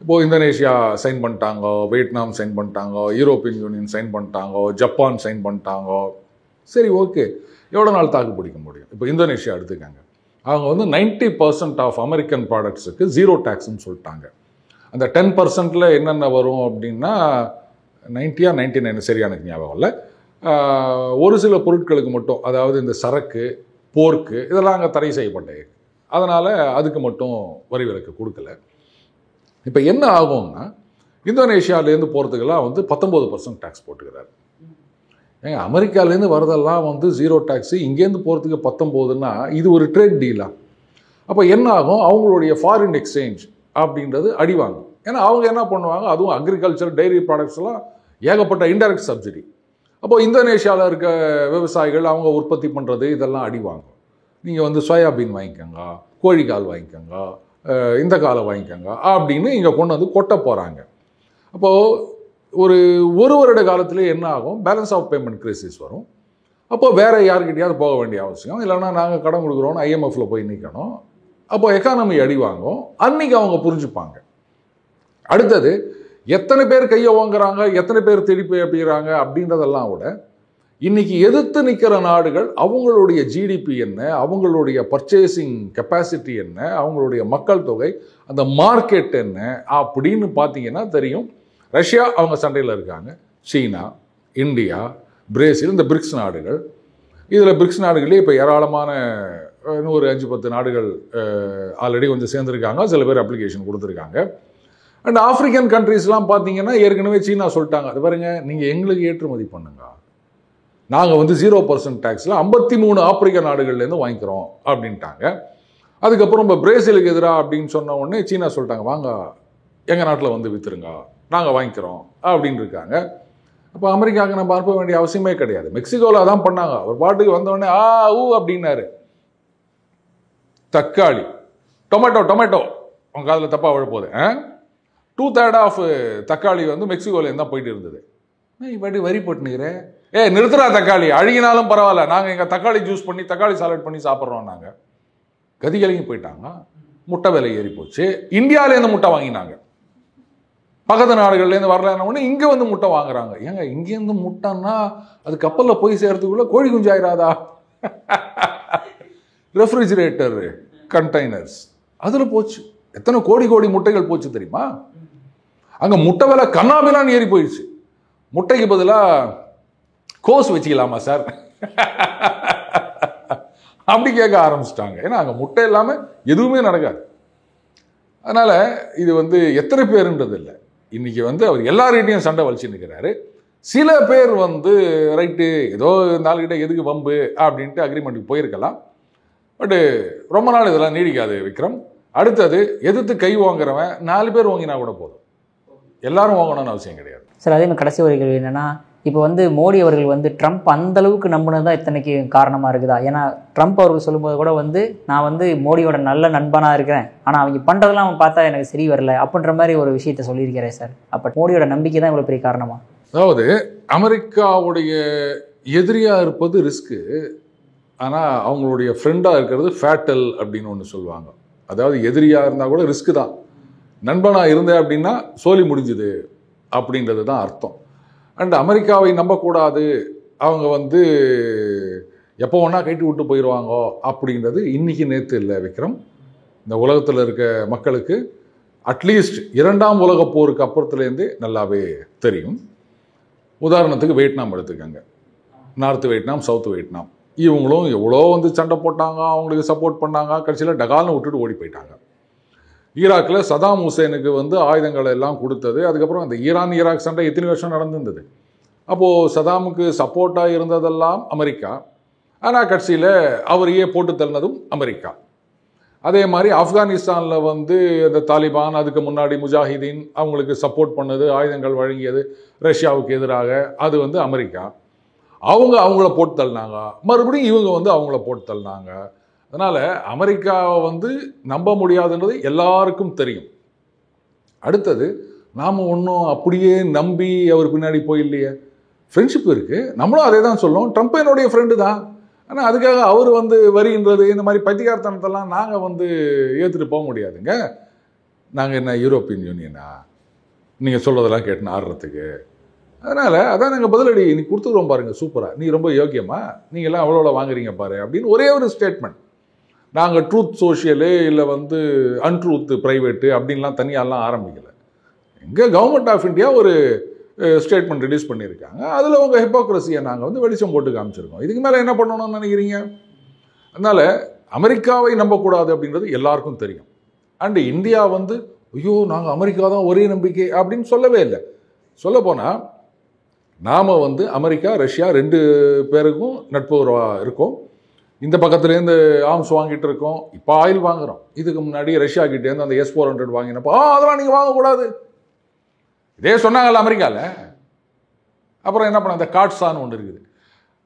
இப்போது இந்தோனேஷியா சைன் பண்ணிட்டாங்க, வியட்நாம் சைன் பண்ணிட்டாங்க, யூரோப்பியன் யூனியன் சைன் பண்ணிட்டாங்க, ஜப்பான் சைன் பண்ணிட்டாங்க. சரி, ஓகே, எவ்வளோ நாள் தாக்கு பிடிக்க முடியும்? இப்போ இந்தோனேஷியா எடுத்துக்காங்க, அவங்க வந்து 90% ஆஃப் அமெரிக்கன் ப்ராடக்ட்ஸுக்கு 0 டேக்ஸ்ன்னு சொல்லிட்டாங்க. அந்த 10%ல் என்னென்ன வரும் அப்படின்னா 90 or 99 சரியான எனக்கு ஞாபகம் இல்லை. ஒரு சில பொருட்களுக்கு மட்டும், அதாவது இந்த சரக்கு, போர்க்கு, இதெல்லாம் அங்கே தடை செய்யப்பட்டது. அதனால் அதுக்கு மட்டும் வரி விலக்கு கொடுக்கல. இப்போ என்ன ஆகும்னா, இந்தோனேஷியாவிலேருந்து போகிறதுக்கெல்லாம் வந்து 19% டேக்ஸ் போட்டுக்கிறாரு. ஏங்க, அமெரிக்காலேருந்து வரதெல்லாம் வந்து 0 டேக்ஸு, இங்கேருந்து போகிறதுக்கு 19ன்னா இது ஒரு ட்ரேட் டீலா? அப்போ என்ன ஆகும்? அவங்களுடைய ஃபாரின் எக்ஸ்சேஞ்ச் அப்படின்றது அடிவாங்க. ஏன்னா அவங்க என்ன பண்ணுவாங்க, அதுவும் அக்ரிகல்ச்சர், டைரி ப்ராடக்ட்ஸ்லாம் ஏகப்பட்ட இன்டைரக்ட் சப்சிடி. அப்போது இந்தோனேஷியாவில் இருக்க விவசாயிகள் அவங்க உற்பத்தி பண்ணுறது இதெல்லாம் அடிவாங்க. நீங்கள் வந்து சோயாபீன் வாங்கிக்கோங்க, கோழிக்கால் வாங்கிக்கோங்க, இந்த காலை வாங்கிக்கோங்க அப்படின்னு இங்கே கொண்டு வந்து கொட்ட போகிறாங்க. அப்போது ஒரு வருட காலத்திலே என்ன ஆகும்? பேலன்ஸ் ஆஃப் பேமெண்ட் கிரைசிஸ் வரும். அப்போ வேறு யாருக்கிட்டையாவது போக வேண்டிய அவசியம், இல்லைன்னா நாங்கள் கடன் கொடுக்குறோன்னு IMFல போய் நிற்கணும். அப்போ எக்கானமி அடி வாங்கும். அன்றைக்கி அவங்க புரிஞ்சுப்பாங்க. அடுத்தது, எத்தனை பேர் கையை வாங்குறாங்க, எத்தனை பேர் திருப்பி அப்படிங்கிறாங்க அப்படின்றதெல்லாம் விட, இன்னைக்கு எதிர்த்து நிற்கிற நாடுகள் அவங்களுடைய ஜிடிபி என்ன, அவங்களுடைய பர்ச்சேசிங் கெப்பாசிட்டி என்ன, அவங்களுடைய மக்கள் தொகை, அந்த மார்க்கெட் என்ன அப்படின்னு பார்த்தீங்கன்னா தெரியும். ரஷ்யா அவங்க சண்டையில் இருக்காங்க, சீனா, இந்தியா, பிரேசில், இந்த பிரிக்ஸ் நாடுகள். இதில் பிரிக்ஸ் நாடுகளே இப்போ ஏராளமான இன்னும் ஒரு 5-10 நாடுகள் ஆல்ரெடி கொஞ்சம் சேர்ந்துருக்காங்க, சில பேர் அப்ளிகேஷன் கொடுத்துருக்காங்க. அண்ட் ஆஃப்ரிக்கன் கண்ட்ரீஸ்லாம் பார்த்தீங்கன்னா ஏற்கனவே சீனா சொல்லிட்டாங்க, அது பாருங்க, நீங்கள் எங்களுக்கு ஏற்றுமதி பண்ணுங்க, நாங்கள் வந்து 0% டேக்ஸில் 53 ஆப்பிரிக்க நாடுகள்லேருந்து வாங்கிக்கிறோம் அப்படின்ட்டாங்க. அதுக்கப்புறம் இப்போ பிரேசிலுக்கு எதிராக அப்படின்னு சொன்ன உடனே சீனா சொல்லிட்டாங்க, வாங்க எங்கள் நாட்டில் வந்து விற்றுருங்க, நாங்கள் வாங்கிக்கிறோம் அப்படின்னு இருக்காங்க. அப்போ அமெரிக்காவுக்கு நம்ம அனுப்ப வேண்டிய அவசியமே கிடையாது. மெக்சிகோவில் அதான் பண்ணாங்க. ஒரு பாட்டுக்கு வந்தோடனே அப்படின்னாரு. தக்காளி, டொமேட்டோ உங்கள் காதில் தப்பாக விழப்போகுது. 2/3 ஆஃப் தக்காளி வந்து மெக்சிகோலேருந்து தான் போயிட்டு இருந்தது. இப்படி வரி போட்டுனுக்கிறேன், நிறுத்துறா தக்காளி, அழுகினாலும் பரவாயில்ல, நாங்கள் எங்கள் தக்காளி ஜூஸ் பண்ணி தக்காளி சாலட் பண்ணி சாப்பிட்றோம். நாங்கள் கதிகலங்கி போயிட்டாங்க. முட்டை விலை ஏறி போச்சு. இந்தியாவிலேருந்து முட்டை வாங்கினாங்க, பக்கத்து நாடுகள்லேருந்து வரலன்னு ஒன்று இங்கே வந்து முட்டை வாங்குறாங்க. ஏங்க, இங்கேருந்து முட்டைன்னா அது கப்பலில் போய் சேர்றதுக்குள்ள கோழி குஞ்சாயிராதா? ரெஃப்ரிஜிரேட்டர் கண்டெய்னர்ஸ் அதில் போச்சு. எத்தனை கோடி முட்டைகள் போச்சு தெரியுமா? அங்கே முட்டை விலை கண்ணாபிலான்னு ஏறி போயிடுச்சு. முட்டைக்கு பதிலாக கோஸ் வச்சுக்கலாமா சார் அப்படி கேட்க ஆரம்பிச்சிட்டாங்க. ஏன்னா அங்கே முட்டை இல்லாமல் எதுவுமே நடக்காது. அதனால் இது வந்து எத்தனை பேருன்றது இல்லை. இன்றைக்கி வந்து அவர் எல்லார்கிட்டையும் சண்டை வலிச்சு நிற்கிறாரு. சில பேர் வந்து ரைட்டு, ஏதோ நாளுக்கிட்ட எதுக்கு வம்பு அப்படின்ட்டு அக்ரிமெண்ட்டுக்கு போயிருக்கலாம். பட்டு ரொம்ப நாள் இதெல்லாம் நீடிக்காது விக்ரம். அடுத்தது, எதிர்த்து கை வாங்குறவன் 4 பேர் வாங்கினா கூட போதும், எல்லாரும் வாங்கணும்னு அவசியம் கிடையாது சார். அதே மாதிரி கடைசி ஒரு கேள்வி என்னென்னா, இப்போ வந்து மோடி அவர்கள் வந்து ட்ரம்ப் அந்தளவுக்கு நம்பினது தான் இத்தனைக்கு காரணமாக இருக்குதா? ஏன்னா ட்ரம்ப் அவர்கள் சொல்லும்போது கூட வந்து, நான் வந்து மோடியோட நல்ல நண்பனாக இருக்கிறேன், ஆனால் அவங்க பண்ணுறதெல்லாம் அவன் பார்த்தா எனக்கு சரி வரல அப்படின்ற மாதிரி ஒரு விஷயத்த சொல்லியிருக்கிறேன் சார். அப்போ மோடியோட நம்பிக்கை தான் இவ்வளோ பெரிய காரணமா? அதாவது அமெரிக்காவுடைய எதிரியாக இருப்பது ரிஸ்க்கு, ஆனால் அவங்களுடைய ஃப்ரெண்டாக இருக்கிறது ஃபேட்டல் அப்படின்னு ஒன்று சொல்லுவாங்க. அதாவது எதிரியாக இருந்தால் கூட ரிஸ்க்கு தான், நண்பனாக இருந்தேன் அப்படின்னா சோலி முடிஞ்சுது அப்படின்றது தான் அர்த்தம். அண்ட் அமெரிக்காவை நம்பக்கூடாது, அவங்க வந்து எப்போ வேணா கைட்டு விட்டு போயிடுவாங்க அப்படின்றது இன்றைக்கி நேற்று இல்லை விக்ரம். இந்த உலகத்தில் இருக்க மக்களுக்கு அட்லீஸ்ட் 2ஆம் உலகப் போருக்கு அப்புறத்துலேருந்தே நல்லாவே தெரியும். உதாரணத்துக்கு வியட்நாம் எடுத்துக்கங்க, நார்த் வியட்நாம், சவுத் வியட்நாம். இவங்களும் எவ்வளோ வந்து சண்டை போட்டாங்க, அவங்களுக்கு சப்போர்ட் பண்ணாங்க, கடைசியில் டகால்னு விட்டுட்டு ஓடி போயிட்டாங்க. ஈராக்கில் சதாம் ஹுசேனுக்கு வந்து ஆயுதங்களை எல்லாம் கொடுத்தது. அதுக்கப்புறம் அந்த ஈராக் சண்டை எத்தனை வருஷம் நடந்திருந்தது. அப்போது சதாமுக்கு சப்போர்ட்டாக இருந்ததெல்லாம் அமெரிக்கா. ஆனால் கட்சியில் அவரையே போட்டு தள்ளினதும் அமெரிக்கா. அதே மாதிரி ஆப்கானிஸ்தானில் வந்து இந்த தாலிபான், அதுக்கு முன்னாடி முஜாஹிதீன், அவங்களுக்கு சப்போர்ட் பண்ணது, ஆயுதங்கள் வழங்கியது ரஷ்யாவுக்கு எதிராக, அது வந்து அமெரிக்கா. அவங்கள போட்டு தள்ளினாங்க. மறுபடியும் இவங்க வந்து அவங்கள போட்டு தள்ளினாங்க. அதனால் அமெரிக்காவை வந்து நம்ப முடியாதுன்றது எல்லாருக்கும் தெரியும். அடுத்தது, நாம் ஒன்றும் அப்படியே நம்பி அவர் பின்னாடி போயில்லையே. ஃப்ரெண்ட்ஷிப் இருக்குது, நம்மளும் அதே தான் சொல்லுவோம். ட்ரம்ப் என்னுடைய ஃப்ரெண்டு தான். ஆனால் அதுக்காக அவர் வந்து வரின்றது இந்த மாதிரி பைத்தியக்காரத்தனத்தெல்லாம் நாங்கள் வந்து ஏற்றுட்டு போக முடியாதுங்க. நாங்கள் என்ன யூரோப்பியன் யூனியனா நீங்கள் சொல்கிறதெல்லாம் கேட்டுன்னு ஆடுறதுக்கு? அதனால் அதான் நாங்கள் பதிலடி நீ கொடுத்துருவோம் பாருங்கள், சூப்பராக, நீ ரொம்ப யோக்கியமா, நீங்கள்லாம் அவ்வளோ வாங்குறீங்க பாரு அப்படின்னு ஒரே ஒரு ஸ்டேட்மெண்ட். நாங்கள் ட்ரூத் சோஷியலு இல்லை வந்து அன்ட்ரூத் ப்ரைவேட்டு அப்படின்லாம் தனியாலாம் ஆரம்பிக்கலை. எங்கள் கவர்மெண்ட் ஆஃப் இந்தியா ஒரு ஸ்டேட்மெண்ட் ரிலீஸ் பண்ணியிருக்காங்க. அதில் உங்கள் ஹிப்போக்ரஸியை நாங்கள் வந்து வெளிச்சம் போட்டு காமிச்சிருக்கோம். இதுக்கு மேலே என்ன பண்ணணும்னு நினைக்கிறீங்க? அதனால் அமெரிக்காவை நம்பக்கூடாது அப்படின்றது எல்லாருக்கும் தெரியும். அண்டு இந்தியா வந்து ஐயோ நாங்கள் அமெரிக்கா தான் ஒரே நம்பிக்கை அப்படின்னு சொல்லவே இல்லை. சொல்லப்போனால் நாம் வந்து அமெரிக்கா, ரஷ்யா 2 பேருக்கும் நட்புறவாக இருக்கோம். இந்த பக்கத்துலேருந்து ஆர்ம்ஸ் வாங்கிட்டு இருக்கோம். இப்போ ஆயில் வாங்குகிறோம். இதுக்கு முன்னாடி ரஷ்யா கிட்டேருந்து அந்த S-400 வாங்கினப்போ அதெல்லாம் நீங்கள் வாங்கக்கூடாது இதே சொன்னாங்கல்ல அமெரிக்காவில். அப்புறம் என்ன பண்ண, அந்த காட்ஸான்னு ஒன்று இருக்குது,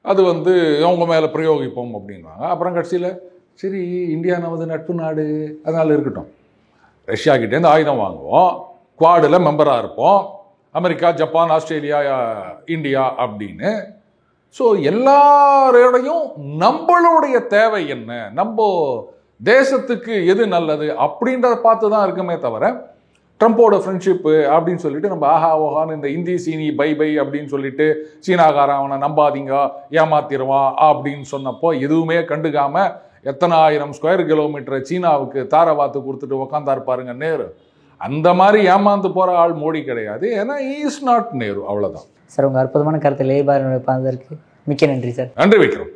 அது வந்து அவங்க மேலே பிரயோகிப்போம் அப்படின்வாங்க. அப்புறம் கட்சியில் சரி இந்தியா நமது நட்பு நாடு அதனால் இருக்கட்டும், ரஷ்யா கிட்டேருந்து ஆயுதம் வாங்குவோம், குவாடில் மெம்பராக இருப்போம், அமெரிக்கா, ஜப்பான், ஆஸ்திரேலியா, இந்தியா அப்படின்னு. ஸோ எல்லாரோடையும் நம்மளுடைய தேவை என்ன, நம்ம தேசத்துக்கு எது நல்லது அப்படின்றத பார்த்து தான் இருக்குமே தவிர, ட்ரம்போட ஃப்ரெண்ட்ஷிப்பு அப்படின்னு சொல்லிட்டு நம்ம ஆஹா ஓஹான்னு இந்த இந்தி சீனி பை பை அப்படின்னு சொல்லிட்டு சீனாக்காரன் அவனை நம்பாதீங்க ஏமாத்திடுவான் அப்படின்னு சொன்னப்போ எதுவுமே கண்டுக்காம எத்தனை 1000 ஸ்கொயர் கிலோமீட்டரை சீனாவுக்கு தாரவாத்து கொடுத்துட்டு உக்காந்தாரு பாருங்க நேரு. அந்த மாதிரி ஏமாந்து போகிற ஆள் மோடி கிடையாது. ஏன்னா இஸ் நாட் நேரு, அவ்வளோதான். சார் உங்கள் அற்புதமான கருத்தை லேபார் பார்த்ததற்கு மிக்க நன்றி சார். நன்றி வைக்கிறோம்.